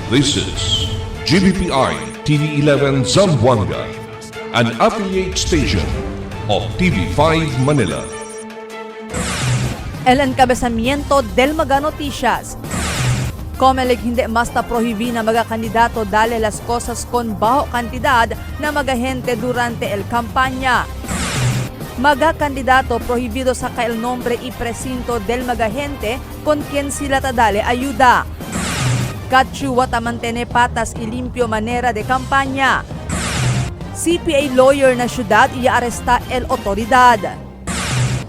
This is GBPI TV11 Zamboanga, an affiliate station of TV5 Manila. El encabezamiento del Maga Noticias. Comelec hindi basta prohibí na mga kandidato dale las cosas con bajo cantidad na mga gente durante el campaña. Mga kandidato prohibido sa el nombre y precinto del mga gente con quien sila tadale ayuda. Katshuwa tamantene patas y limpio manera de campaña. CPA lawyer na syudad i-aresta el otoridad.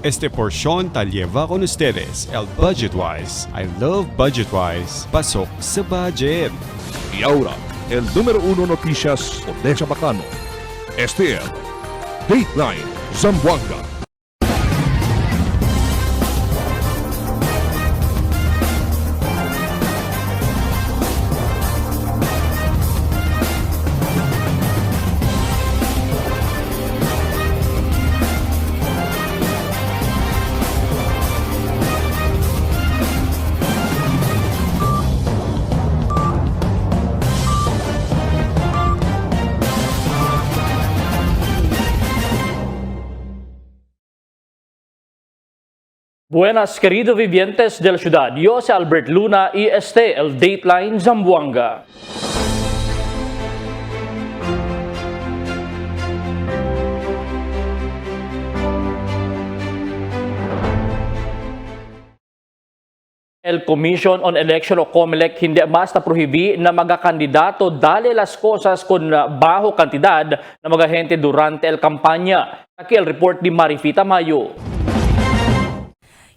Este porción tal lleva con ustedes el Budgetwise. I love Budgetwise. Pasok sa budget. Y ahora, el número 1 noticias Odessa Bacano. Este es Dateline Zamboanga. Buenas, queridos vivientes de la ciudad. Yo soy Albert Luna y este es el Dateline Zamboanga. El Commission on Election o COMELEC hindi basta prohibi na mga kandidato dale las cosas con bajo cantidad na mga gente durante el kampanya. Aquí el report ni Marifita Mayo.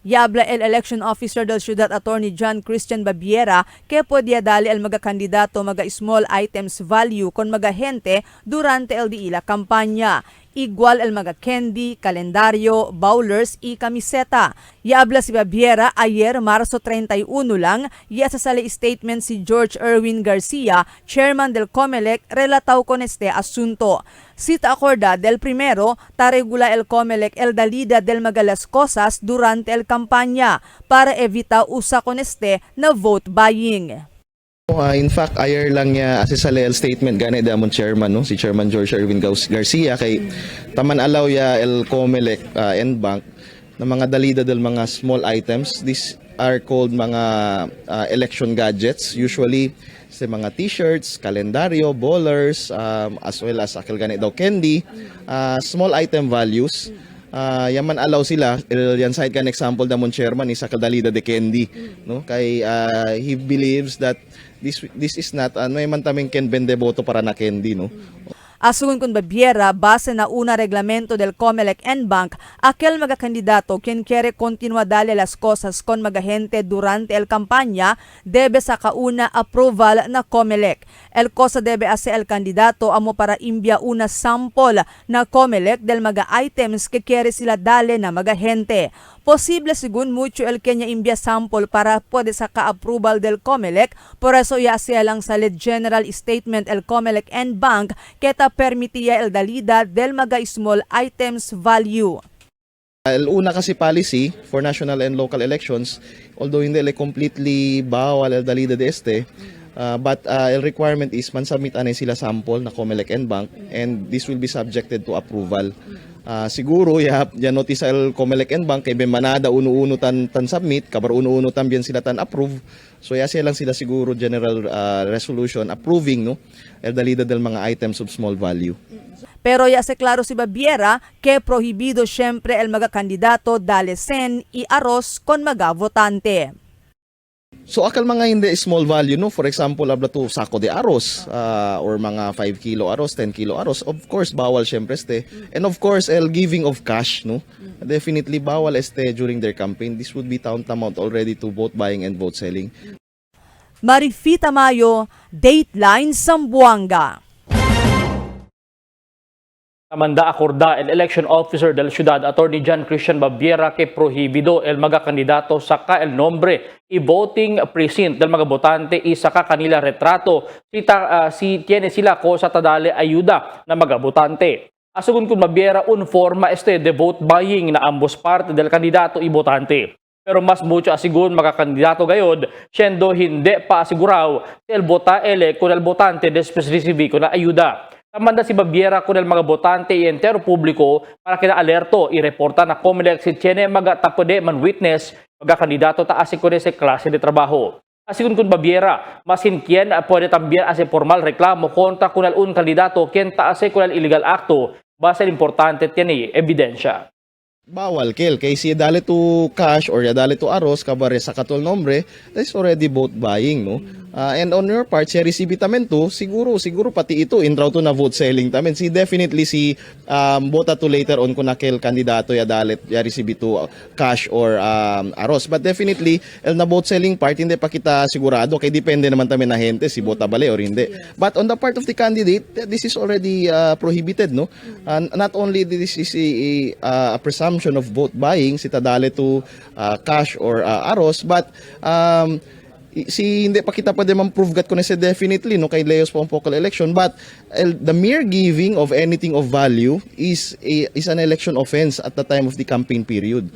Yabla el election officer del Ciudad Attorney John Christian Babiera que podía dali el mga kandidato mga small items value con mga gente durante el diila kampanya. Igual el mga candy, kalendaryo, bowlers y kamiseta. Yabla si Babiera ayer Marso 31 lang, sa sali statement si George Erwin Garcia, chairman del COMELEC, relataw con este asunto. Cita acorda del primero, taregula el COMELEC el dalida del mga las cosas durante el kampanya para evita usa con este na vote buying. In fact, ayer lang niya asisali el statement gani damon chairman no si Chairman George Erwin Garcia kay taman alaw ya el COMELEC and bank na mga dalida del mga small items. These are called mga election gadgets, usually sa mga t-shirts, kalendaryo, bowlers, as well as akil gani daw candy, small item values. Yaman alaw sila yan side kan example damon chairman is akil dalida de candy no kay he believes that this is not may man taming ken bende boto para na candy no. Asugon kun Babiera, base na una reglamento del COMELEC and Bank, aquel mga kandidato quien quiere continua dale las cosas con mga gente durante el campaña debe sa kauna approval na COMELEC. El cosa debe hacer el candidato amo para imbia una sample na COMELEC del mga items que quiere sila dale na mga gente. Posible según mucho el kanya imbia sample para puede sa ka-approval del COMELEC, por eso ya siya lang sa general statement el COMELEC and Bank keta permitía el dalida del mga small items value. El una kasi policy for national and local elections, although hindi completely bawal el dalida de este, but el requirement is man submit anay sila sample na COMELEC and Bank and this will be subjected to approval. Siguro ya notice el COMELEC and Bank kay manada uno-uno tan submit kabar uno-uno también sila tan approve. So ya lang sila siguro general resolution approving no el dalida del mga items of small value. Pero ya se claro si Babiera que prohibido siempre el mga kandidato dale sen y arroz con mga votante. So akal mga hindi small value no, for example abla to sako de arroz or mga 5 kilo arroz, 10 kilo arroz, of course bawal syempre este. And of course el giving of cash no, definitely bawal este during their campaign. This would be tantamount already to vote buying and vote selling. Marifita Mayo, Dateline Zamboanga. Manda acorda el election officer del ciudad Attorney John Christian Babiera que prohibido el mga kandidato saka el nombre y voting precinct del mga botante y saka kanila retrato si tiene sila cosa tadale ayuda na mga botante. Asugon kun Babiera un forma de vote buying na ambos parte del kandidato y botante. Pero mas mucho asigun makakandidato gayod, siyendo hindi pa asiguraw si el bota ele kung el botante después recibi na ayuda. Tamanda si Baviera kung el mga botante i entero publiko para kina alerto i-reporta na Comelec si Tiene magatapode man witness magakandidato ta asikune sa klase de trabaho. Asigun kun Baviera, masin kien pwede también ase formal reklamo kontra kun el un kandidato kien ta ase kun el illegal akto base importante tiene ebidensya. Bawal kel kay si dali to cash or dali to aros kabare sa katol nombre, that is already vote buying, no. And on your part, si receive tamen to, siguro pati ito in to na vote selling tamen. Si definitely si bota to later on kung nakel kandidato ya dalit ya receive to cash or aros. But definitely el na vote selling part hindi pa kita sigurado kay depende naman tamen na hente si bota bale or hindi. But on the part of the candidate, this is already prohibited, no. Not only this is a presumption of vote buying si tadali to cash or aros, but si hindi pa kita pwede man-prove gat ko na definitely no kay Leos Pompokal election, but the mere giving of anything of value is an election offense at the time of the campaign period.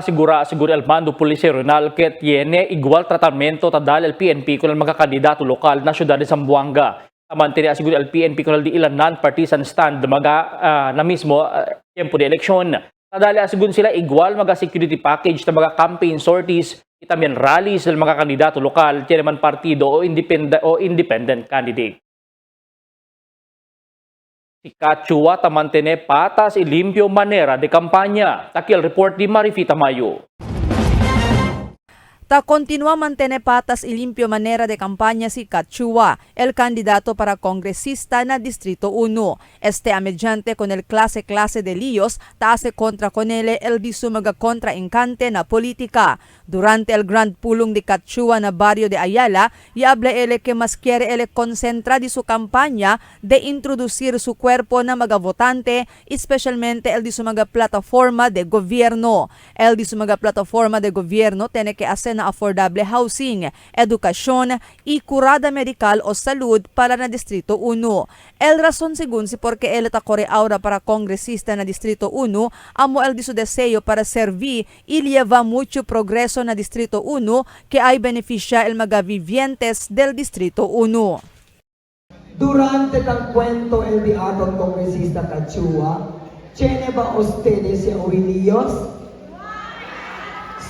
Siguro el mando polisero que tiene igual tratamiento tadal el PNP con el mga kandidato lokal na syudad de Zamboanga. Tamantini asiguro el PNP con el di ilan non-partisan stand na mismo tiempo de eleksyon. Tadali asigun sila igual mga security package na mga campaign sorties, itamyan rallies ng mga kandidato lokal, tiyan man partido o independent candidate. Si Kachua tamantene patas y limpio manera de kampanya. Takil report di Marifita Mayo. Ta continúa mantener patas y limpio manera de campaña si Kachua, el candidato para congresista na Distrito 1. Este mediante con el clase de líos, ta hace contra con él el disumaga contra encante na política. Durante el grand pulong de Kachua na barrio de Ayala, y habla él que más quiere él concentra de su campaña de introducir su cuerpo na magavotante, especialmente el disumaga plataforma de gobierno. El disumaga plataforma de gobierno tiene que hacer na affordable housing, edukasyon, y kurada medikal o salud para na Distrito 1. El razón según si porque él takore ahora para congresista na Distrito 1, amo el diso deseo para servir y lleva mucho progreso na Distrito 1 que hay beneficia el mga vivientes del Distrito 1. Durante tal cuento el de aton congresista Kachua, ¿tiene ba ustedes oídos?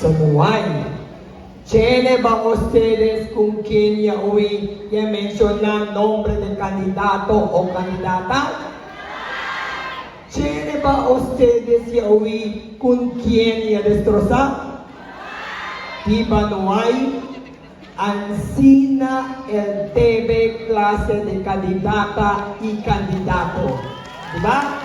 Somuay. ¿Tiene ba ustedes con quien ya oí que mencionar nombre del candidato o candidata? ¿Tiene ba ustedes ya oí con quien ya destrozar? Diba no hay? Ansina el debe clase de candidata y candidato. Diba?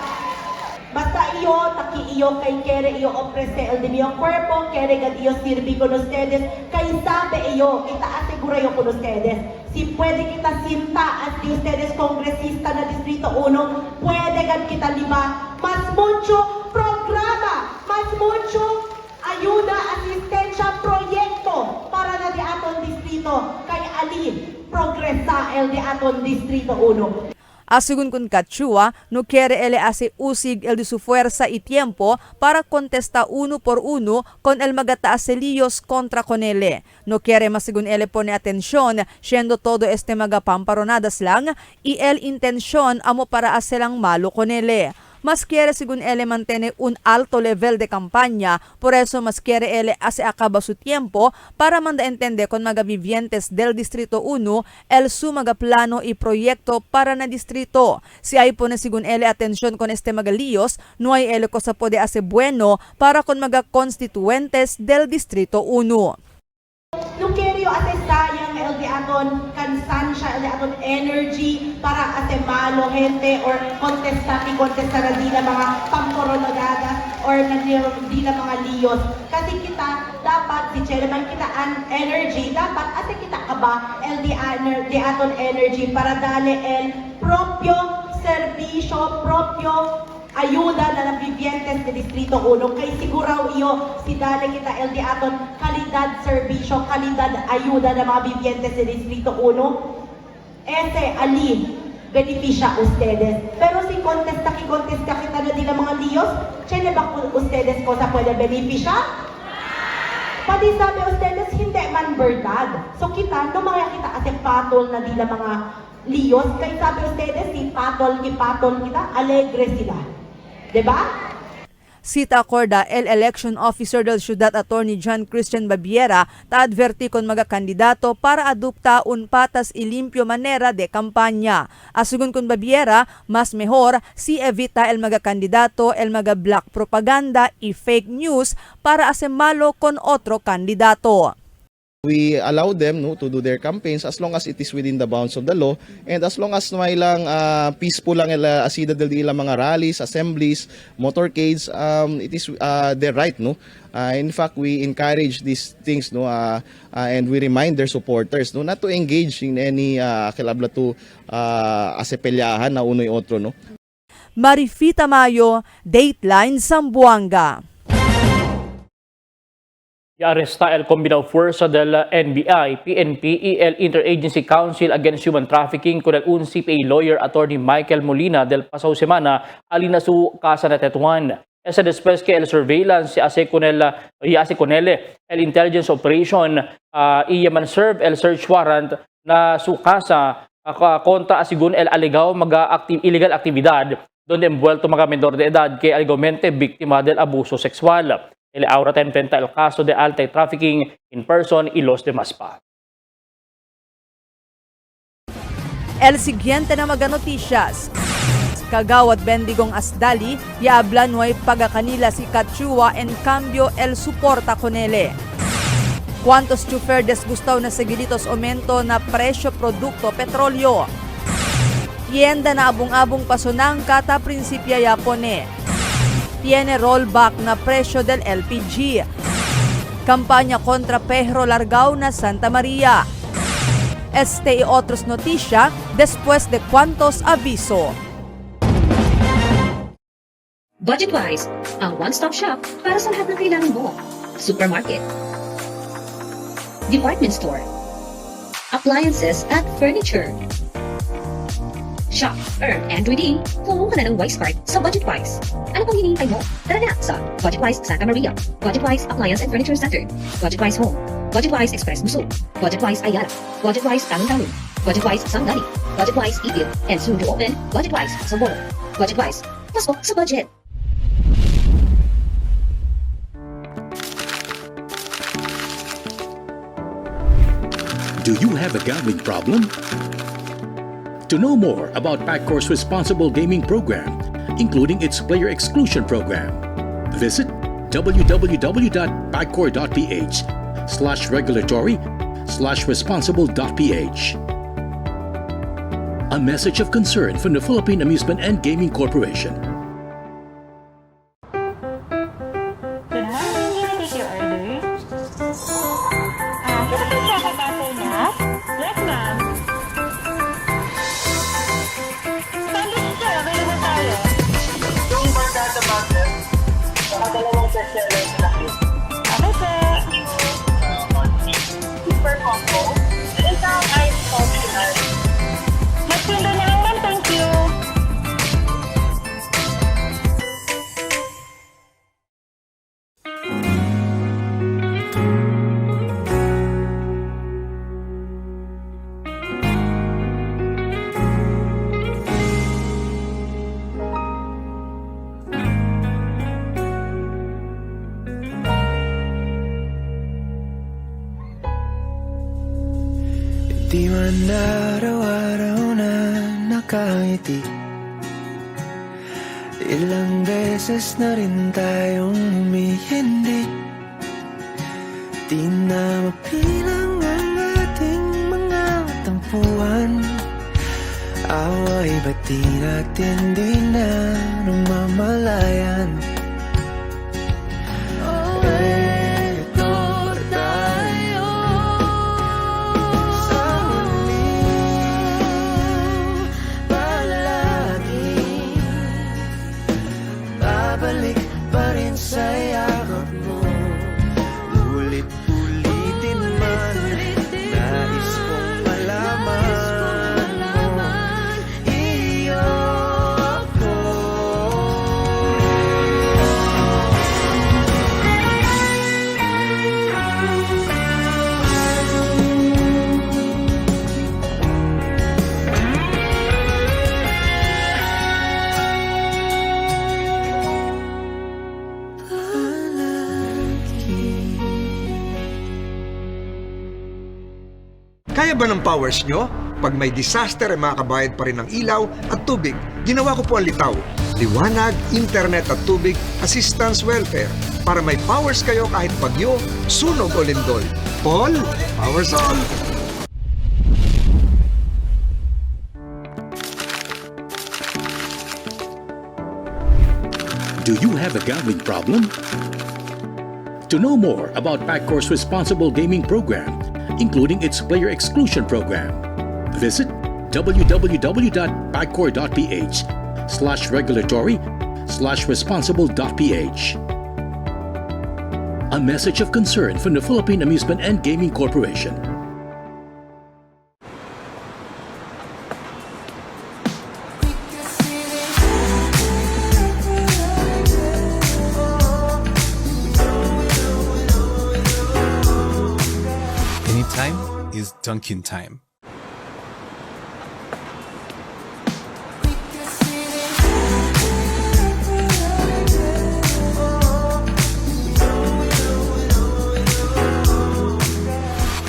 Basta iyo, taki iyo, kay kere iyo ofrece el de mi cuerpo, kere gad iyo sirvi con ustedes, kay sabe iyo, itaasegura yo con ustedes. Si puede kita sinta at di ustedes congresista na Distrito 1, puede gad kita liba, mas mucho programa, mas mucho ayuda, asistencia, proyecto para na di aton distrito, kay ali, progresa el di aton Distrito 1. Asigun con Kachua, no quiere él hace usig el de su fuerza y tiempo para contestar uno por uno con el magataaselios contra con él. No quiere más según él pone atención, siendo todo este magapamparonadas lang, y el intención amo para hacerlang malo con él. Mas quiere según él mantener un alto level de campaña, por eso más quiere él hace acaba su tiempo para manda entender con mga vivientes del Distrito 1 el su mga plano y proyecto para na distrito. Si hay pone según él atención con este mga líos, no hay él cosa puede hacer bueno para con mga constituentes del Distrito 1. No quiero hacer sayang el de aton kansansya, el de aton energy para hacer malo gente or contestar na di na mga pamporonagadas or di na mga liyos. Kasi kita dapat, si Chairman, kita an energy, dapat ate kita kaba el de aton energy para dale el propio servisyo, propio ayuda na ng vivientes de Distrito 1. Kay siguraw iyo si dale kita el di aton kalidad serbisyo, kalidad ayuda ng mga vivientes de Distrito 1. Ese ali beneficia ustedes. Pero si contesta kita na din ang mga liyos, tiene ba ustedes cosa puede beneficiar? Pati sabi ustedes, hindi man verdad. So kita, no mga kita ate patol na dila mga liyos, kay sabi ustedes, si patol kita, alegre sila. Diba? Sita acorda el election officer del Ciudad Attorney John Christian Babiera ta-adverti kon mga kandidato para adopta un patas y limpio manera de kampanya. Asugon kon Babiera, mas mejor si evita el mga kandidato el mga black propaganda y fake news para hacer malo con otro kandidato. We allow them to do their campaigns as long as it is within the bounds of the law and as long as may lang peaceful lang asida del ilang mga rallies, assemblies, motorcades, it is their right in fact we encourage these things and we remind their supporters not to engage in any kilabla to asepelyahan na unoy otro Marifita Mayo, Dateline Zamboanga. I-arresta el combinado fuerza del NBI, PNP y el Interagency Council Against Human Trafficking con el UNCPA lawyer attorney Michael Molina del pasado semana alina su casa na Tetuan. Esa después que el surveillance se hace con el intelligence operation y man serve el search warrant na su casa contra asigun el alegado illegal actividad donde envuelto mga menor de edad que alegamente víctima del abuso sexual. El ahora te enfrenta el caso de alta trafficking in person y los demás pa. El siguiente na mga noticias. Kagawad Bendigong Asdali, yaabla nuay pagakanila si Kachua en cambio el suporta con ele. ¿Cuántos chofer desgustaw na sigilitos aumento na presyo produkto petrolyo? Tienda na abong-abong pasunang kata prinsipya yapone. Tiene rollback na presyo del LPG. Kampanya kontra Pedro Largao na Santa Maria. Este y otros noticia después de cuantos aviso. Budgetwise, ang one-stop shop para sa lahat ng kailangan mo. Supermarket, department store, appliances at furniture. Shop, earn, and redeem kung ka na ng Wise Card sa Budgetwise. Ano pang hinihintay mo? Tara na sa Budgetwise Santa Maria, Budgetwise Appliance and Furniture Center, Budgetwise Home, Budgetwise Express Muso, Budgetwise Ayala, Budgetwise Talon-Talon, Budgetwise Sanggani, Budgetwise Itil, and soon to open, Budgetwise Sambolo. Budgetwise, pasok sa budget. Do you have a gambling problem? To know more about PAGCOR's responsible gaming program, including its player exclusion program, visit www.pagcor.ph/regulatory/responsible.ph. A message of concern from the Philippine Amusement and Gaming Corporation. Good morning, can I take your order? Can I check a bottle na? Yes, ma'am. Sandwich sir, available tayo. Yung barkada bottle, dalawang bestseller na lang. Okay, sir. Super combo. Isang ice coffee at mas window na lang, ma'am. Thank you. Di man araw-araw na nakangiti. Ilang beses na rin tayong humihindi. Di na mapilang ang ating mga tampuhan. Away ba't di natin di na namamalayan? Eto tayo sa muling palagi. Babalik pa rin sa yakap mo. Ulit-ulitin man, nais kong malaman mo. Kaya ba ng powers nyo? Pag may disaster ay makakabayad pa rin ng ilaw at tubig. Ginawa ko po ang litaw. Liwanag, internet at tubig, assistance welfare. Para may powers kayo kahit bagyo, sunog o lindol. Paul, powers on! Do you have a gambling problem? To know more about Paccor's responsible gaming program, including its player exclusion program, visit www.pacor.ph/regulatory/responsible.ph. A message of concern from the Philippine Amusement and Gaming Corporation. Anytime is Dunkin' time.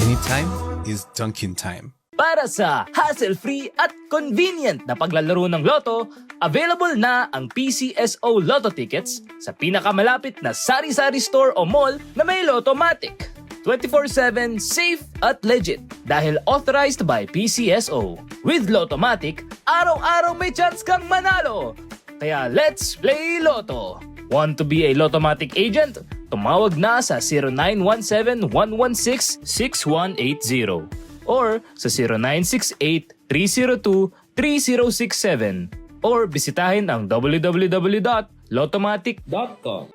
Anytime is Dunkin' time. Para sa hassle-free at convenient na paglalaro ng loto, available na ang PCSO Lotto tickets sa pinakamalapit na sari-sari store o mall na may Lottomatic. 24/7 safe at legit dahil authorized by PCSO. With Lottomatic, araw-araw may chance kang manalo. Kaya let's play Lotto. Want to be a Lottomatic agent? Tumawag na sa 0917-116-6180 or sa 0968-302-3067 or bisitahin ang www.lottomatic.com.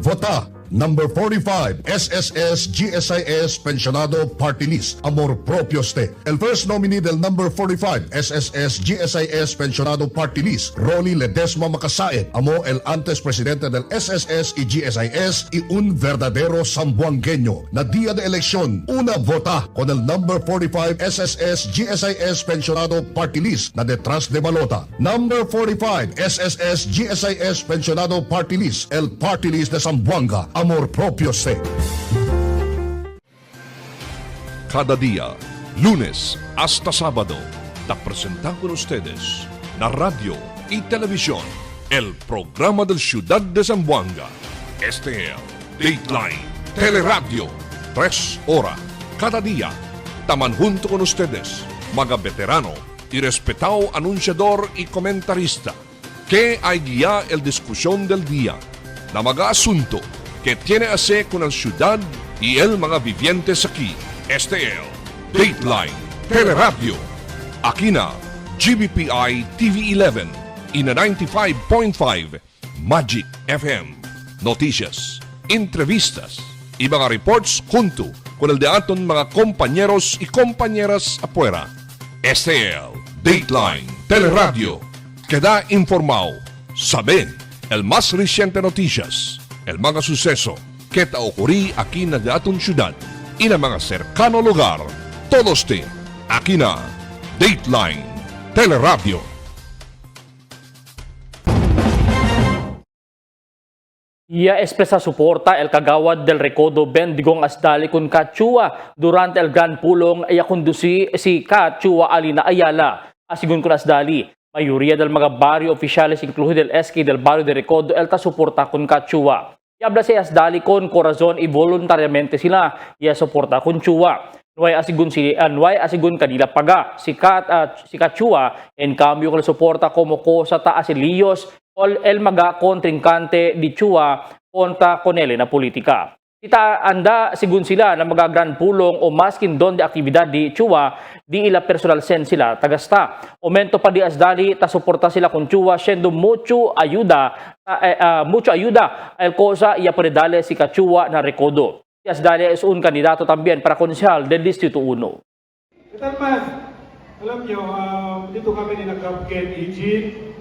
Vota number 45 SSS GSIS Pensionado Party List Amor Propio Ste. El first nominee del number 45 SSS GSIS Pensionado Party List Ronnie Ledesma Macasaet amo el antes presidente del SSS y GSIS y un verdadero sambuangueño. Na día de elección, una vota con el number 45 SSS GSIS Pensionado Party List na detrás de balota. Number 45 SSS GSIS Pensionado Party List, el Party List de Zamboanga. Amor propio se. Cada día, lunes hasta sábado, te presentan con ustedes la radio y televisión, el programa del Ciudad de Zamboanga. Este es Dateline Teleradio, 3 horas cada día. Taman junto con ustedes, mga veterano y respetado anunciador y comentarista, que hay guía el discusión del día, na mga asunto que tiene a ver con la ciudad y el mga vivientes aquí. Este es Dateline Teleradio. Aquí na GBPI TV11 y na 95.5 Magic FM. Noticias, entrevistas y mga reports junto con el de aton mga compañeros y compañeras afuera. Este es Dateline Teleradio. Queda informado, sabe el más reciente noticias, el mga suceso que te ocurrí aquí na aton ciudad y na mga cercano lugar. Todos te aquí na Dateline Teleradio. Ya expresa suporta el kagawad del Recodo Bendigong Asdali con Kachua durante el Gran Pulong ay kundusi si Kachua Alina Ayala. Asigun con Asdali, mayoría del mga barrio oficiales incluido el SK del barrio de Recodo el suporta con Kachua. Yabla si Asdali con corazon y voluntariamente sila ya suporta con Chua. Nuay asigun kanila paga si Kachua en cambio con suporta como ko sa taas Liyos el maga kontrinkante di Chua kontra konele na politika. Kita anda sigun sila na mga Gran Pulong o maskin don de aktibidad di Chua di ila personal sen sila tagasta. Aumento pa di Asdali ta suporta sila con Chua siendo mucho ayuda el cosa y apredale si Kachua na Recodo. Si Asdali es un candidato también para konsyal del Distrito 1. Talman, alam nyo, dito kami ni nag-Ken Eugene.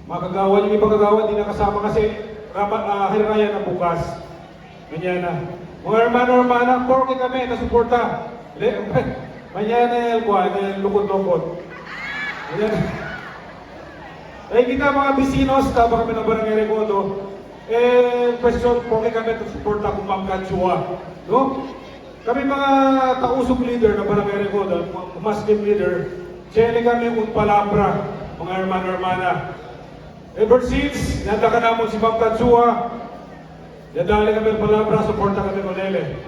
Mga kagawad, yung ibang kagawad di nakasama kasi hari raya na bukas. Ganyan na. Mga hermano-hermana, porke kami, nasuporta. Mañana el kuha, lukod-lukod. Ganyan. Eh kita mga bisinos, taba kami ng Barangay Recodo. question po kami to support ako Ma'am Katsua. No? Kami mga tausog leader na barangay Recoda, Muslim leader, chene kami un palabra, mga hermano-hermana. Ever since, nanda ka naman si Ma'am Katsua, nadali kami palabra, supporta kami Manele.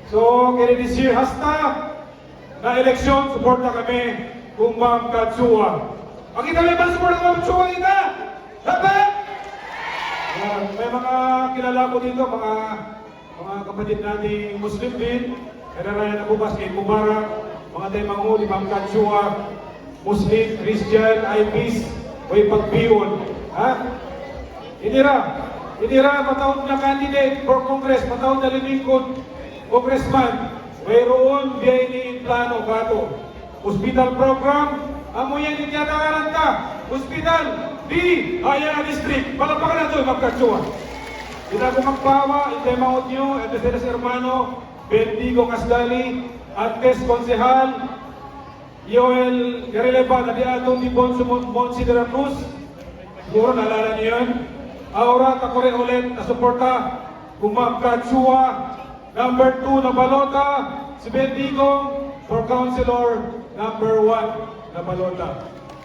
So, kaya this year, hasta na eleksyon, supporta kami kung Ma'am Katsua. Ang kita may ba supporta Ma'am Katsua kita? Dapat! May mga kilala ko dito, mga kapatid nating Muslim din, Raya na bukas kay Mubarak, mga tayo manghuli, Ma'am Katsua, Muslim, Christian, IPs, may pagbiyon. Ha? Inira, matawag na candidate for Congress, matawag na lingkod, Congressman, mayroon biyay ni plano kato. Hospital program, amo yan yung tiyatakaran ka. Hospital, di, Ayala District, palapakan na ito, Ma'am Katsua. Hindi ko magpawa, hindi maot nyo, at sa hermano, Bendigo Casdali, Antes Konsehal, Yoel Gareleba, na di atong ni Bonsi de la Cruz, siguro nalala niyo yun. Aura Takore ulit na suporta kung Ma'am Katsua. Number 2 na balota, si Bendigo for Councilor number 1 na balota.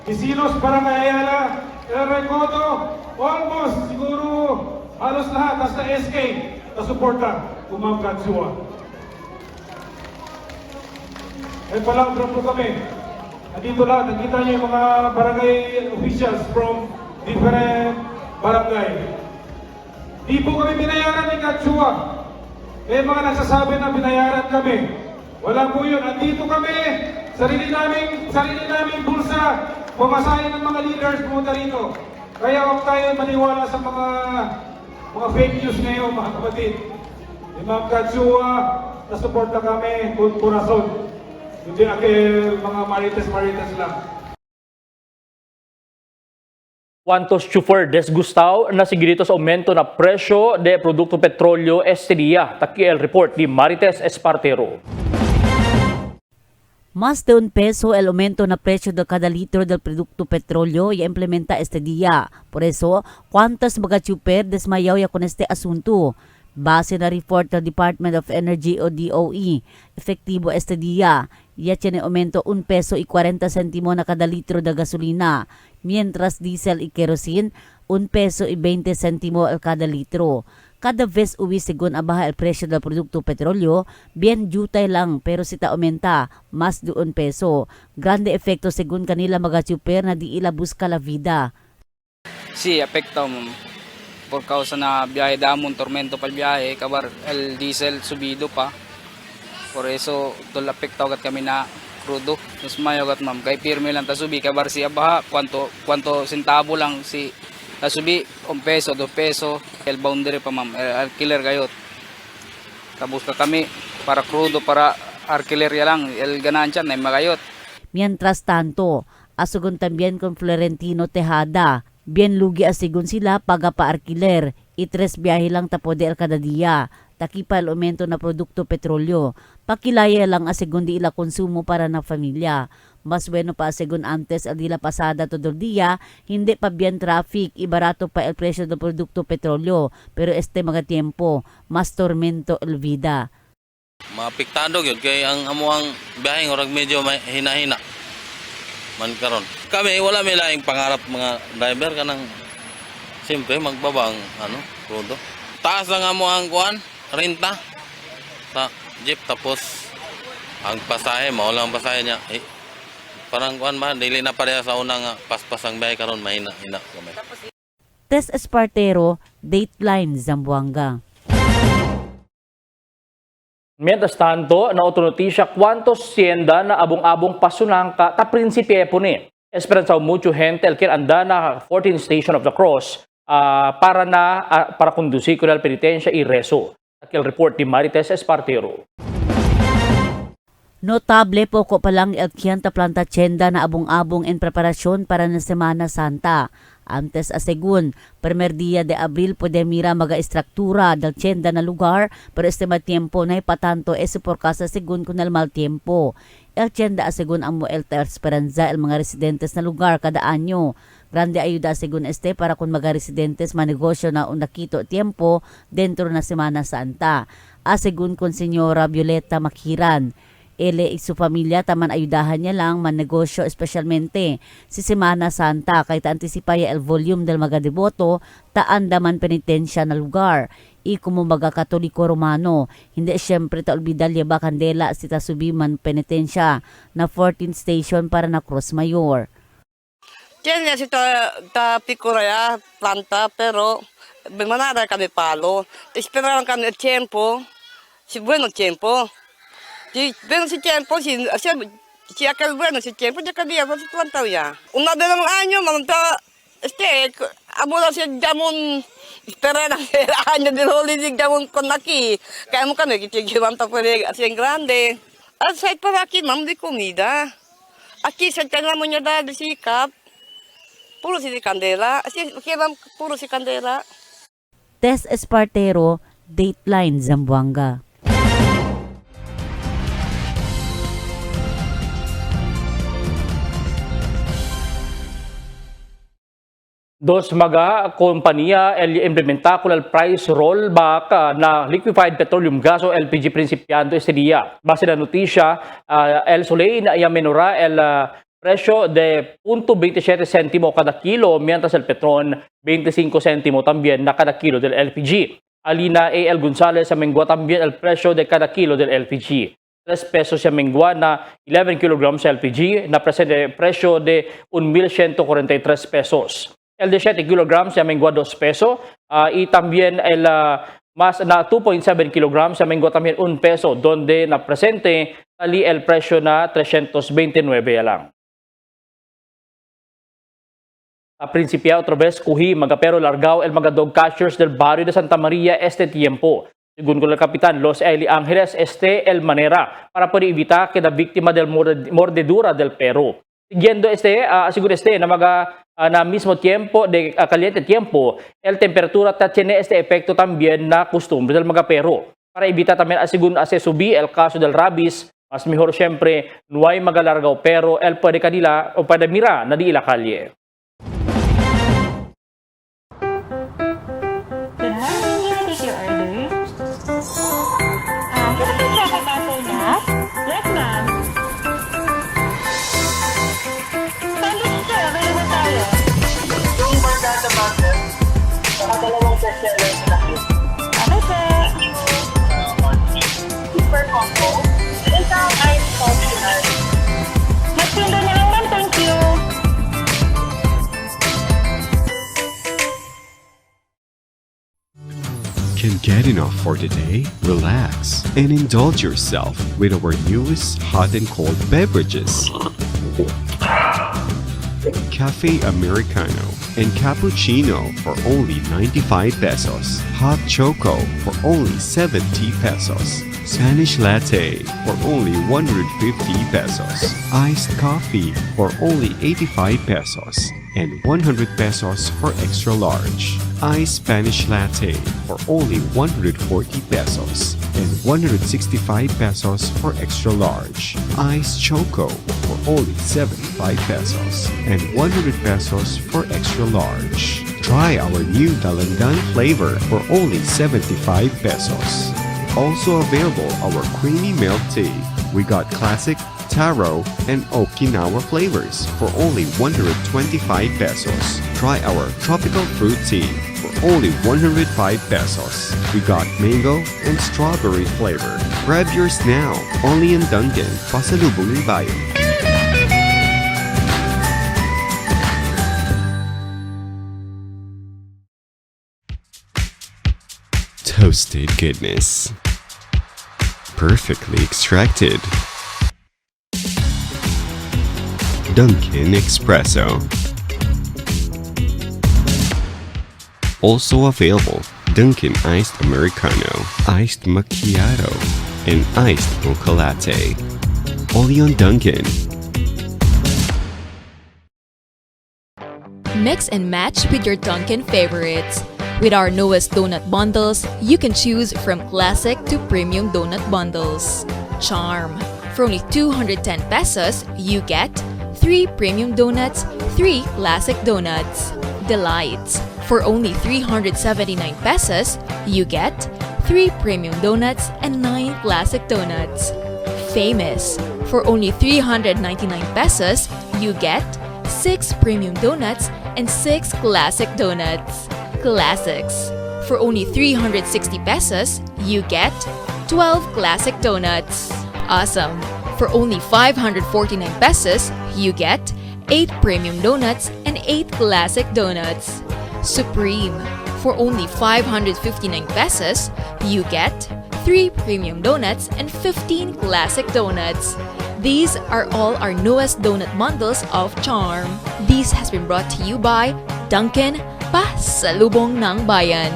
Isinos Barangay Ayala, El Recodo, almost siguro halos lahat, hasta SK na suporta kung Ma'am Katsua. Ay palang drop po kami. Nandito lang, nakita niyo yung mga barangay officials from different barangay. Di po kami binayaran ni Katsua. May mga nagsasabi na binayaran kami. Wala po yun. Andito kami, sarili naming bulsa, pumasahin ng mga leaders pumunta rito. Kaya huwag tayo maniwala sa mga fake news ngayon, mga kapatid. Ni Ma'am Katsua, nasuporta kami kung kurason. Hindi mga marites lang. Cuantos chofer desgustaw na sigurito sa aumento na presyo de produkto petrolyo este día. Taki el report ni Marites Espartero. Más de $1 el aumento na precio de cada litro del producto petróleo y implementa este día. Por eso, ¿cuántos mga chuper desmayaw ya con este asunto? Base na report del Department of Energy o DOE, efektibo este día, ya tiene aumento $1.40 na cada litro de gasolina, mientras diesel y kerosene $1.20 el cada litro. Cada vez uwi según abaja el presyo del produkto petrolyo, bien jutay lang pero sita aumenta, mas de $1. Grande efekto según kanila mga chuper na di ila busca la vida. Sí, afecta por causa na biyahe damon, tormento pa biyahe, kabar el diesel subido pa. Por eso, tol apekta agad kami na crudo. Mas mayo agad ma'am, kay pirmi lang tasubi, kabar siya baha, kwanto centavo lang si tasubi, $1, $2, el boundary pa ma'am, alquiler gayot. Tapos ka kami, para crudo, para alquiler ya lang, el ganansya na magayot. Mientras tanto, asugon también con Florentino Tejada, bien lugi asigon sila paga pa alquiler, y 3 biyahe lang tapode el kada dia. Taki pa el aumento na produkto petrolyo. Pakilaya lang asigon di ila konsumo para na familia. Mas bueno pa asigon antes el dila pasada todo dia, hindi pa bien traffic, ibarato pa el presyo ng produkto petrolyo. Pero este mga tiempo, mas tormento el vida. Maapiktado yun, kaya ang amuang biyaheng orag medyo may hina-hina. Man karon. Kami wala may laing pangarap mga driver kanang siyempre magbabang crudo. Taas lang amo ang kuan, renta sa jeep tapos ang pasahe mao lang pasahe niya. Parang kuan ba dili na pareha sa unang paspas ang biyahe karon mahina-hina kami. Tess Espartero, Dateline Zamboanga. Mientras tanto, nauto notisya cuantos sienda na abong-abong pasunang ka prinsipye po ni. Esperanza mucho gente el que anda na 14th Station of the Cross para conducir con el penitencia y rezo. Aquí el report ni Marites Espartero. Notable poco pa lang el Kianta Planta Tienda na abong-abong en preparasyon para na Semana Santa. Antes asegun, primer día de abril puede mira maga-estruktura del tienda na lugar, pero este mal tiempo na ipatanto ese por casa segun con el mal tiempo. El tienda asegun ang el Esperanza el mga residentes na lugar kada anyo. Grande ayuda según para kung mga residentes manegosyo na nakito tiempo dentro na Semana Santa. Según kon Senyora Violeta Makiran, ele su familia taman ayudahan niya lang man negosyo espesyalmente si Semana Santa kahit antisipaya el volume del mga deboto taan daman penitensya na lugar. Como mga Katoliko Romano, hindi siyempre ta olbidalya ba kandela si tasubiman penitensya na 14th station para na Cross Mayor. Kaya si ta pikuraya planta pero manada kami palo. Esperaron kami el tiempo, si bueno tiempo. Si tiempo, si aquel bueno, si tiempo, ya kadía, pues plantado ya. Una de los años, mamá, amula si jamon, espera na año de holiday jamon con aquí. Kaya mo kami, kitigiwan ta pwede así en grande. Aside para aquí, mam, de comida. Aquí, sa tela mo niya dahil sikap, puro si candela. Así, mam, puro si candela. Tess Espartero, Dateline Zamboanga. Dos mga kompanya implementaco el price rollback na liquefied petroleum gas o LPG principiando este día. Base na notisya, El Soleil na menora el presyo de 0.27 centimo cada kilo, mientras el Petron 25 centimo también na cada kilo del LPG. Alina A.L. Gonzalez sa mengua también el presyo de cada kilo del LPG. 3 pesos sa mengua na 11 kilograms LPG na presente presyo de 1,143 pesos. El de 7 kilograms sa mengua 2 peso y también el más na 2.7 kilograms sa mengua también 1 peso donde na presente ali el presyo na 329 lang. A principia otra vez kuhi magapero largao el mga dog catchers del barrio de Santa Maria este tiempo. Según con el Kapitan Los Eli Angeles el manera para poder evitar que la víctima del mordedura del perro. Siguiendo según na mga na mismo tiempo de caliente tiempo, el temperatura tiene este efecto también na costumbre del mga perro. Para evitar también según subir el caso del rabies, mas mejor siempre no hay magalargaw pero el puede kanila o puede mira na di ila kalye. Yes, ma'am. Sandwich sir, available tayo. Yung barkada butter, saka dalawang bestseller na cake. Okay, sir. Super combo. Isang ice coffee ice. Magtindo na lang, ma'am. Thank you. Can get enough for the day? Relax and indulge yourself with our newest hot and cold beverages. Cafe Americano and Cappuccino for only 95 pesos. Hot Choco for only 70 pesos. Spanish Latte for only 150 pesos. Iced Coffee for only 85 pesos. And 100 pesos for extra large. Iced Spanish Latte for only 140 pesos and 165 pesos for extra large. Iced Choco for only 75 pesos and 100 pesos for extra large. Try our new Dalandan flavor for only 75 pesos. Also available our creamy milk tea. We got classic, taro, and Okinawa flavors for only 125 pesos. Try our tropical fruit tea for only 105 pesos. We got mango and strawberry flavor. Grab yours now, only in Dunkin', Pasalubong ng Bayan. Toasted goodness. Perfectly extracted. Dunkin' Espresso. Also available, Dunkin' Iced Americano, Iced Macchiato, and Iced Mocha Latte. Only on Dunkin'. Mix and match with your Dunkin' favorites. With our newest donut bundles, you can choose from classic to premium donut bundles. Charm. For only 210 pesos, you get 3 premium donuts, 3 classic donuts. Delights. For only 379 pesos, you get 3 premium donuts and 9 classic donuts. Famous. For only 399 pesos, you get 6 premium donuts and 6 classic donuts. Classics. For only 360 pesos, you get 12 classic donuts. Awesome. For only 549 pesos, you get 8 premium donuts and 8 classic donuts. Supreme. For only 559 pesos, you get 3 premium donuts and 15 classic donuts. These are all our newest donut bundles of charm. This has been brought to you by Dunkin', Pasalubong ng Bayan.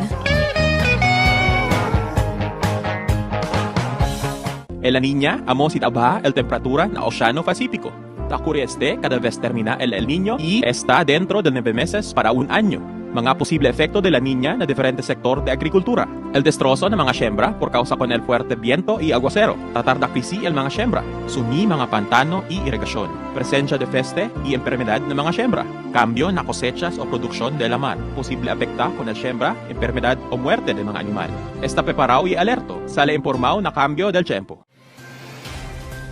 El La Niña, amo si tabaja el temperatura na Oceano Pacífico. Ocurre cada vez termina el Niño y está dentro de 9 meses para un año. Mga posible efecto de La Niña na diferente sektor de agrikultura. El destrozo ng mga siembra por causa con el fuerte viento y aguacero. Tatarda krisi el mga siembra. Sumi mga pantano y irrigasyon. Presencia de peste y enfermedad ng mga siembra. Cambio na cosechas o produksyon de la mar. Posible afecta con el siembra, enfermedad o muerte de mga animal. Está preparado y alerto. Sale informado na cambio del tiempo.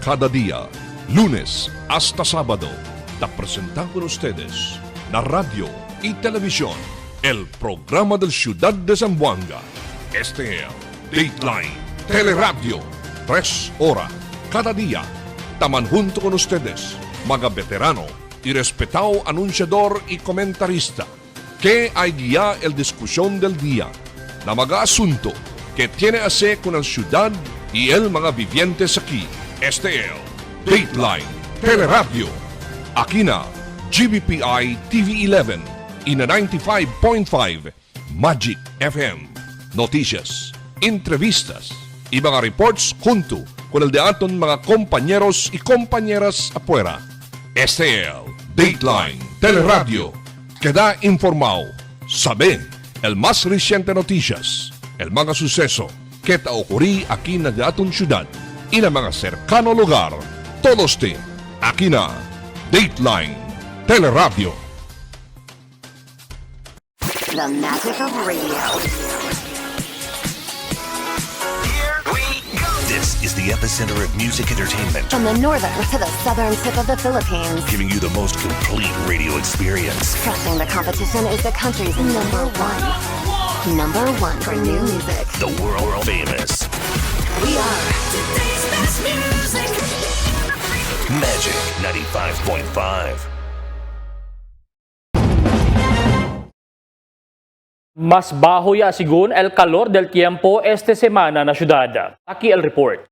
Cada día, lunes hasta sábado, te presentamos con ustedes la radio y televisión, el programa del Ciudad de Zamboanga. Este es Dateline Teleradio, 3 horas cada día. Taman junto con ustedes, mga veterano y respetado anunciador y comentarista, que hay guía el discusión del día, na mga asunto que tiene a hacer con el ciudad y el mga vivientes aquí. Este es Dateline Teleradio. Aquí na GBPI TV 11 y na 95.5 Magic FM. Noticias, entrevistas y mga reports junto con el de aton mga compañeros y compañeras afuera. Este es Dateline Teleradio. Queda informado. Sabe el más reciente noticias, el mga suceso que te ocurrí aquí na de aton ciudad y na mga cercano lugar. Todos te aquí na Dateline Teleradio. The magic of radio. This is the epicenter of music entertainment. From the northern to the southern tip of the Philippines. Giving you the most complete radio experience. Crushing the competition is the country's number one. Number one for new music. The world famous. We are today's best music. Magic 95.5. Mas bajo ya según el calor del tiempo esta semana na syudad. Aquí el report.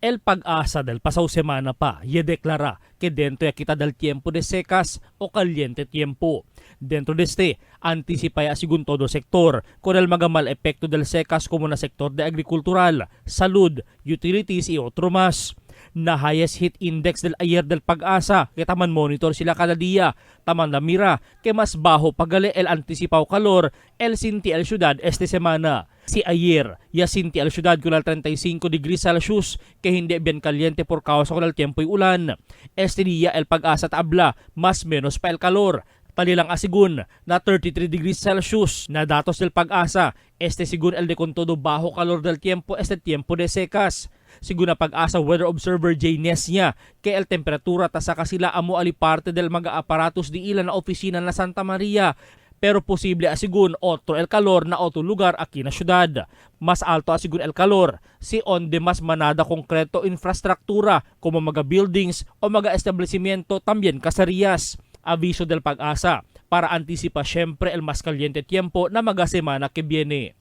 El Pag-asa del pasaw semana pa ye deklara que dentro ya kita del tiempo de secas o caliente tiempo. Dentro de este, anticipa ya según todo sektor con el mga mal epekto del secas como na sektor de agrikultural, salud, utilities y otro mas. Na highest heat index del ayer del Pag-asa, que taman monitor sila kada dia, taman na mira, que mas bajo pagale el anticipaw calor, el sinti el syudad este semana. Si ayer, ya sinti el syudad con el 35 degrees Celsius, que hindi bien caliente por causa con el tiempo y ulan. Este dia el Pag-asa tabla, mas menos pa el calor. Talilang asigun na 33 degrees Celsius na datos del Pag-asa. Este sigun el de con todo bajo calor del tiempo este tiempo de secas. Sigun na Pag-asa Weather Observer J. Nesnia que el temperatura tasaka sila amo aliparte del mga aparatos di ilan na opisina na Santa Maria. Pero posible asigun otro el calor na otro lugar aquí na syudad. Mas alto asigun el calor si onde mas manada konkreto infrastruktura como mga buildings o mga establishmento tambien kasarias. Aviso del Pag-asa para anticipa siempre el mas caliente tiempo na mga semana que viene.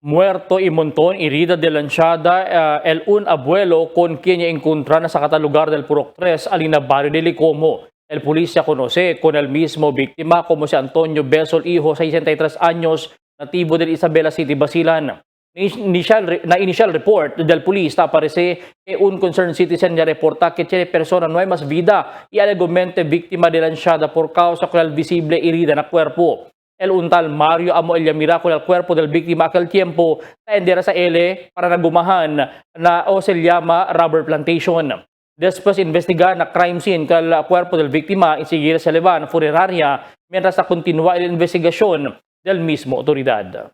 Muerto y montón herida de lanchada el un abuelo con quien encontra na sa katalugar del Purok 3 alina barrio de Licomo. El policía conoce con el mismo víctima como si Antonio Besol Hijo, 63 años, nativo de Isabela City, Basilan. Initial report del policía aparece que un concerned citizen ya reporta que tiene persona no hay más vida y alegadamente víctima de lanchada por causa con el visible herida na cuerpo. el untal Mario amo el yamira con el cuerpo del biktima aquel tiempo taendera sa ele para nagumahan na o se llama rubber plantation. Después investigar na crime scene kal cuerpo del biktima isigir sa levan funeraria mientras sa continua el investigasyon del mismo otoridad.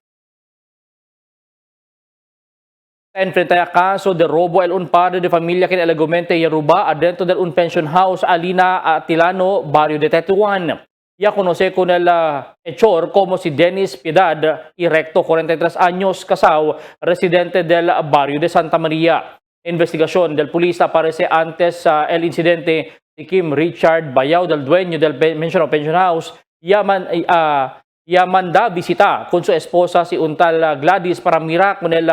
Enfrenta a caso de robo el un padre de familia que alegadamente yaruba adentro del un pension house Alina Atilano, barrio de Tetuan. Ya conoce con el hechor como si Dennis Piedad y Recto, 43 años, casao, residente del barrio de Santa María. Investigación del policía aparece antes el incidente de Kim Richard Bayao, del dueño del mencionado pension house, manda visita con su esposa si untal Gladys para mirar con el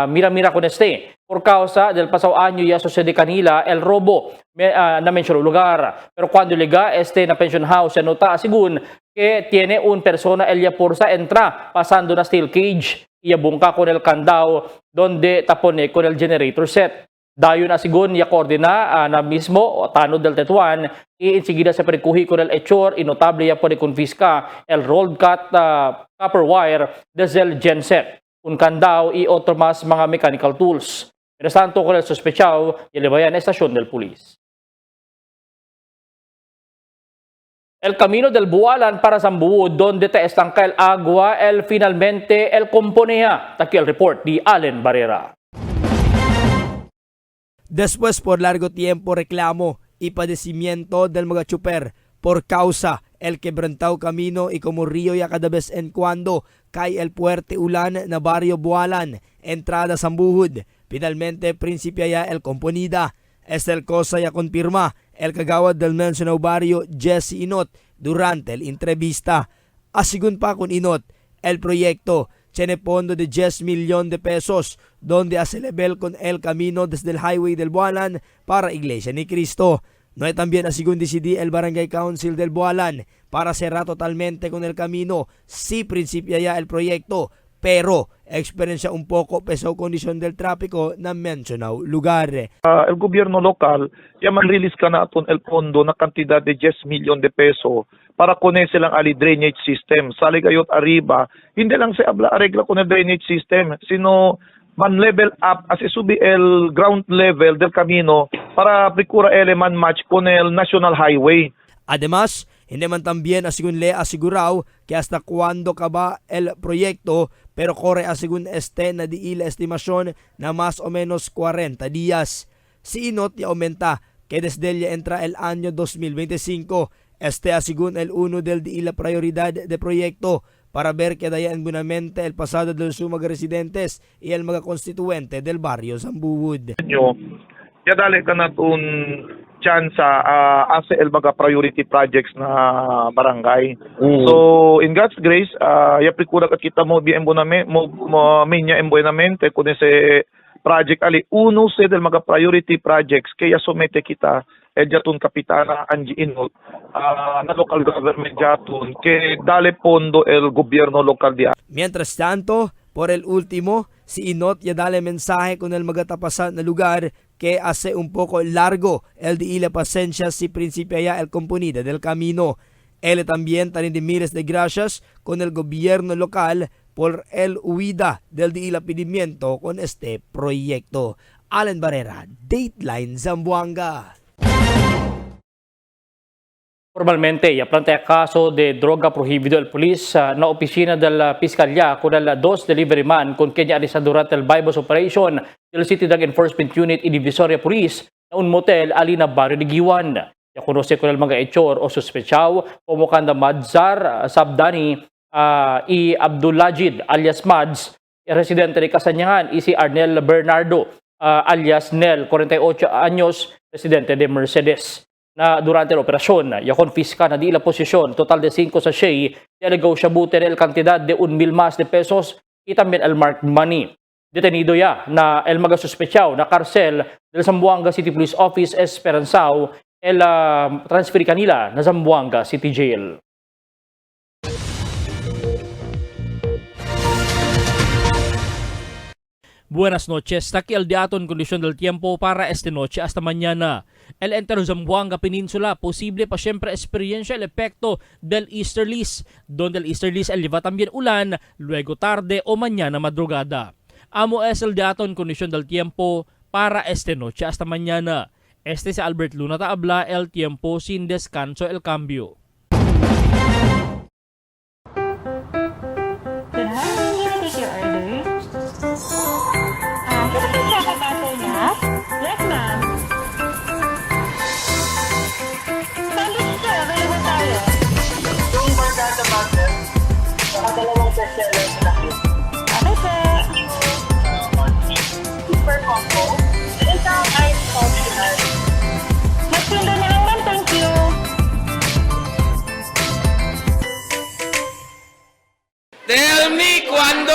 mira con este. Por causa del pasado año ya sucede kanila el robo na mencionado lugar. Pero cuando llega na pension house, se nota según que tiene un persona ella porsa entra pasando na steel cage y bungka con el candado donde tapone con el generator set. Dayon na sigun ya koordina na mismo tanod del Tetuan y enseguida se perikuhi con el hechor y notable ya puede confisca el rolled cut copper wire diesel genset, un candado y otro más mga mechanical tools. Mientras tanto, con el sospechado, llevayan a estación del pulis. El camino del Bualan para Sambuud, donde te estanca el agua, finalmente el componea. Aquí el report de Allen Barrera. Después por largo tiempo reclamo y padecimiento del mga chuper por causa el quebrantado camino y como río ya cada vez en cuando cae el fuerte ulan na barrio Bualan, entrada Sambuud. Finalmente principia ya el componida. Es el cosa ya confirma el kagawad del mencionado barrio Jesse Inot durante el entrevista. Asigun pa con Inot, el proyecto tiene fondo de 10 millones de pesos donde hace level con el camino desde el highway del Bualan para Iglesia ni Cristo. No hay también asigun decidí el Barangay Council del Bualan para cerrar totalmente con el camino si principia ya el proyecto, pero experiencia un poco pesado kondisyon del tráfico na mencionado lugar. El gobierno local ya man-release ka naton el fondo na kantidad de 10 milyon de peso para kunin silang ali drainage system. Sali gayot arriba, hindi lang sa arregla con el drainage system, sino man level up as isubi el ground level del camino para procura man match con el national highway. Además, hindi man también asigun le asigurao que hasta cuando ka ba el proyecto pero corre asigun na di ila estimasyon na más o menos 40 días. Si Inot ya aumenta que desde ya entra el año 2025, asigun el uno del di ila prioridad de proyecto para ver que dayan bunamente el pasado de los mga residentes y el mga konstituente del barrio Sambuud. Ya dali ka naton chance as el mga priority projects na barangay. So in God's grace, ya procura ka kita mo bien minya embonamente con ese project ali uno se del mga priority projects kaya somete kita jatun kapitana Angie Inot na local government jatun que dale fondo el gobierno local dia. Mientras tanto, por el último, si Inot ya dale mensaje con el magatapasan na lugar que hace un poco largo el de la paciencia si principia ya el componida del camino. Él también tiene de miles de gracias con el gobierno local por el huida del de la pedimiento con este proyecto. Allen Barrera, Dateline Zamboanga. Formalmente, ya plantea caso de droga prohibido el polis na opisina del Piskalya con el 2 delivery man con kanya arisa durante el bypass operation del City Drug Enforcement Unit y Divisoria Police na un motel alina barrio de Giwan. Ya conoce con el mga hechor o sospechao como kanda Madzar Sabdani y Abdulajid alias Mads, residente de Kasanyahan, y si Arnel Bernardo alias Nel, 48 años, residente de Mercedes. Na durante la operasyon, ya confisca na di la posisyon total de 5 sachet de negociable el cantidad de 1,000 más de pesos y también el marked money. Detenido ya na el mga sospechao na karcel del Zamboanga City Police Office Esperanzao el transfer kanila na Zamboanga City Jail. Buenas noches, aquí el dato en condición del tiempo para esta noche hasta mañana. el entero Zamboanga Peninsula, posible pa siempre experiencia el efecto del easterlies, donde el easterlies eleva también ulan luego tarde o mañana madrugada. Amo es el dato en condición del tiempo para esta noche hasta mañana. Este es Albert Luna Taabla, el tiempo sin descanso, el cambio. Yes, ma'am. Sandwich sir, available tayo. Yung barkada butter, saka dalawang bestseller na cute. Okay, sir. Super combo. Isang ice coffee ice. Magsundo na lang, ma'am. Thank you. Tell me cuando.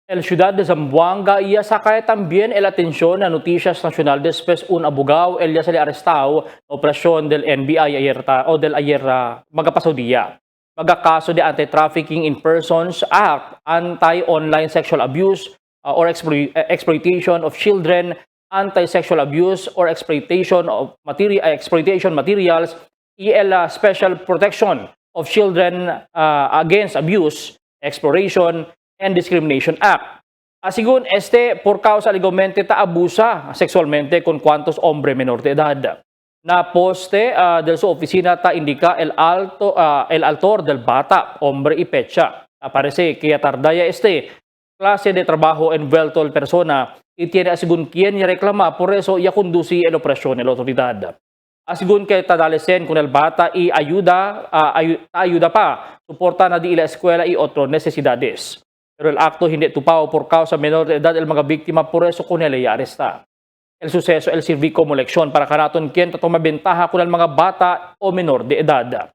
El Ciudad de Zamboanga iasakay también el atención a noticias nacional después un abogado el ya se le arrestado operasyon del NBI ayer magapasado dia. Magakaso de Anti-Trafficking in Persons Act, Anti-Online Sexual Abuse or Exploitation of Children, Anti-Sexual Abuse or Exploitation Materials, el Special Protection of Children Against Abuse, Exploration, and Discrimination Act. Según por causa legalmente abusa sexualmente con cuantos hombre menor de edad. Na poste de su oficina indica el autor del bata, hombre y fecha. Parece que tardaya clase de trabajo envuelto el persona y tiene según quien reclama, por eso ya conduce el operación de la autoridad. Según que tadalesen con el bata y ayuda pa, suporta na di la eskwela y otras necesidades. Pero el acto hindi tupaw por causa menor de edad el mga biktima, por eso con él aresta. El suceso el sirvi como leksyon para kanaton quien tatong mabentaha con el mga bata o menor de edad.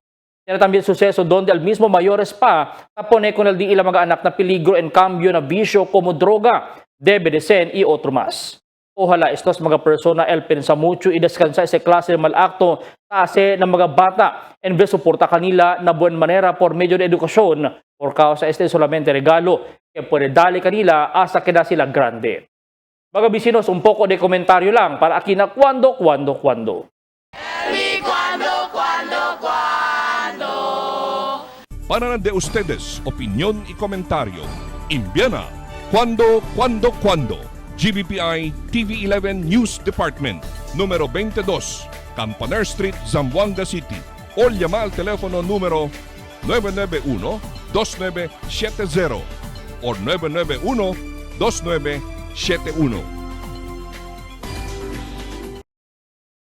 Tiene también suceso donde el mismo mayores pa tapone con el di ilang mga anak na peligro en cambio na bisyo como droga, debedesen y otro más. Ojalá estos mga persona el pensa mucho y descansa ese klase de malakto tase ng mga bata en vez suporta kanila na buwan manera por medio de edukasyon por causa solamente regalo que puede dali kanila hasta que na sila grande. Mga bisinos, un poco de komentaryo lang para aquí na cuando. Para de ustedes, opinión y comentario. Envíana cuando. GBPI TV11 News Department, número 22, Campaner Street, Zamboanga City. O llama al teléfono número 991-2970 o 991-2971.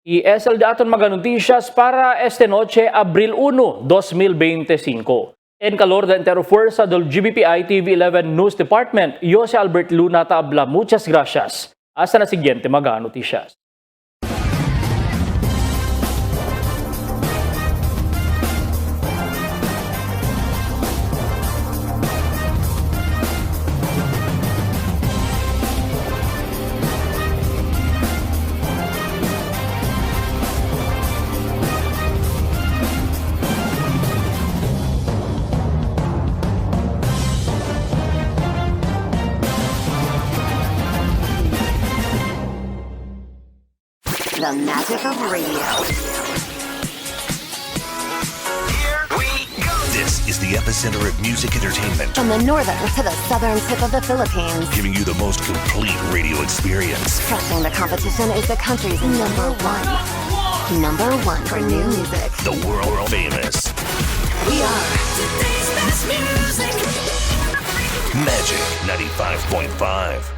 Y es el dato mga noticias para esta noche, Abril 1, 2025. En calor de entero fuerza del GBPI TV11 News Department, yo si Albert Luna Taabla. Muchas gracias. Hasta la siguiente mga noticias. The magic of radio. This is the epicenter of music entertainment, From the northern to the southern tip of the Philippines. giving you the most complete radio experience. Crushing the competition is the country's number one. Number one for new music. The world famous We are Magic 95.5.